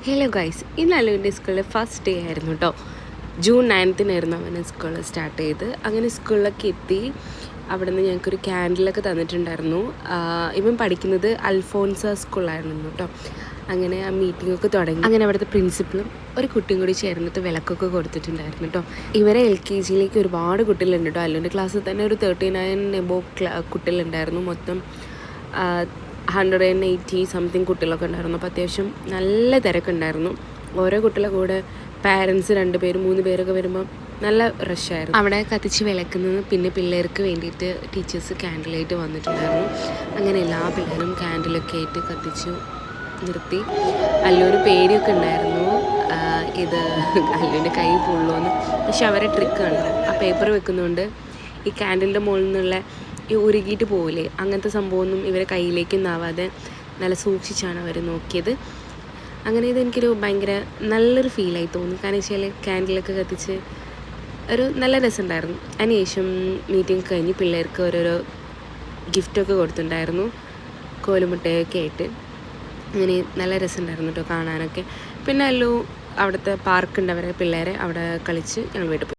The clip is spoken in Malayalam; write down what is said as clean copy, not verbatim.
ഹലോ ഗൈസ്, ഇന്ന് അല്ലുവിൻ്റെ സ്കൂളിൽ ഫസ്റ്റ് ഡേ ആയിരുന്നു കേട്ടോ. ജൂൺ 9 അവന് സ്കൂൾ സ്റ്റാർട്ട് ചെയ്ത്. അങ്ങനെ സ്കൂളിലൊക്കെ എത്തി. അവിടെ നിന്ന് ഞങ്ങൾക്കൊരു ക്യാൻഡിലൊക്കെ തന്നിട്ടുണ്ടായിരുന്നു. ഇവൻ പഠിക്കുന്നത് അൽഫോൻസ സ്കൂളിലായിരുന്നു കേട്ടോ. അങ്ങനെ ആ മീറ്റിങ്ങൊക്കെ തുടങ്ങി. അങ്ങനെ അവിടുത്തെ പ്രിൻസിപ്പളും ഒരു കുട്ടിയും കൂടി ചേർന്നിട്ട് വിളക്കൊക്കെ കൊടുത്തിട്ടുണ്ടായിരുന്നു കേട്ടോ. ഇവരെ LKG ഒരുപാട് കുട്ടികളുണ്ട് കേട്ടോ. അല്ലുവിൻ്റെ ക്ലാസ്സിൽ തന്നെ ഒരു 39 എബോ കുട്ടികളുണ്ടായിരുന്നു. മൊത്തം 180 സംതിങ് കുട്ടികളൊക്കെ ഉണ്ടായിരുന്നു. അപ്പോൾ അത്യാവശ്യം നല്ല തിരക്കുണ്ടായിരുന്നു. ഓരോ കുട്ടികളുടെ കൂടെ പാരൻസ് 2 പേരും 3 പേരൊക്കെ വരുമ്പോൾ നല്ല റഷായിരുന്നു. അവിടെ കത്തിച്ച് വിളക്കുന്നത് പിന്നെ പിള്ളേർക്ക് വേണ്ടിയിട്ട് ടീച്ചേഴ്സ് ക്യാൻഡിലായിട്ട് വന്നിട്ടുണ്ടായിരുന്നു. അങ്ങനെ എല്ലാ പിള്ളേരും ക്യാൻഡിലൊക്കെ ആയിട്ട് കത്തിച്ചു നിർത്തി. അല്ലുവിന് പേടിയൊക്കെ ഉണ്ടായിരുന്നു, ഇത് അല്ലുവിൻ്റെ കൈ പൊള്ളുമെന്ന്. പക്ഷെ അവരെ ട്രിക്കാണ്. ആ പേപ്പർ വെക്കുന്നതുകൊണ്ട് ഈ ക്യാൻഡിലിൻ്റെ മുകളിൽ നിന്നുള്ള ഈ ഉരുകിയിട്ട് പോവില്ലേ, അങ്ങനത്തെ സംഭവമൊന്നും ഇവരെ കയ്യിലേക്കൊന്നും ആവാതെ നല്ല സൂക്ഷിച്ചാണ് അവർ നോക്കിയത്. അങ്ങനെ ഇതെനിക്കൊരു ഭയങ്കര നല്ലൊരു ഫീലായി തോന്നി. കാരണം വെച്ചാൽ ക്യാൻഡിലൊക്കെ കത്തിച്ച് ഒരു നല്ല രസമുണ്ടായിരുന്നു. അതിനുശേഷം മീറ്റിംഗ് കഴിഞ്ഞ് പിള്ളേർക്ക് ഓരോരോ ഗിഫ്റ്റൊക്കെ കൊടുത്തിട്ടുണ്ടായിരുന്നു, കോലുമുട്ടയൊക്കെ ആയിട്ട്. അങ്ങനെ നല്ല രസമുണ്ടായിരുന്നു കേട്ടോ കാണാനൊക്കെ. പിന്നെ അവിടുത്തെ പാർക്കുണ്ട്, അവരെ പിള്ളേരെ അവിടെ കളിച്ച് ഞങ്ങൾ വീട്ടിൽ പോയി.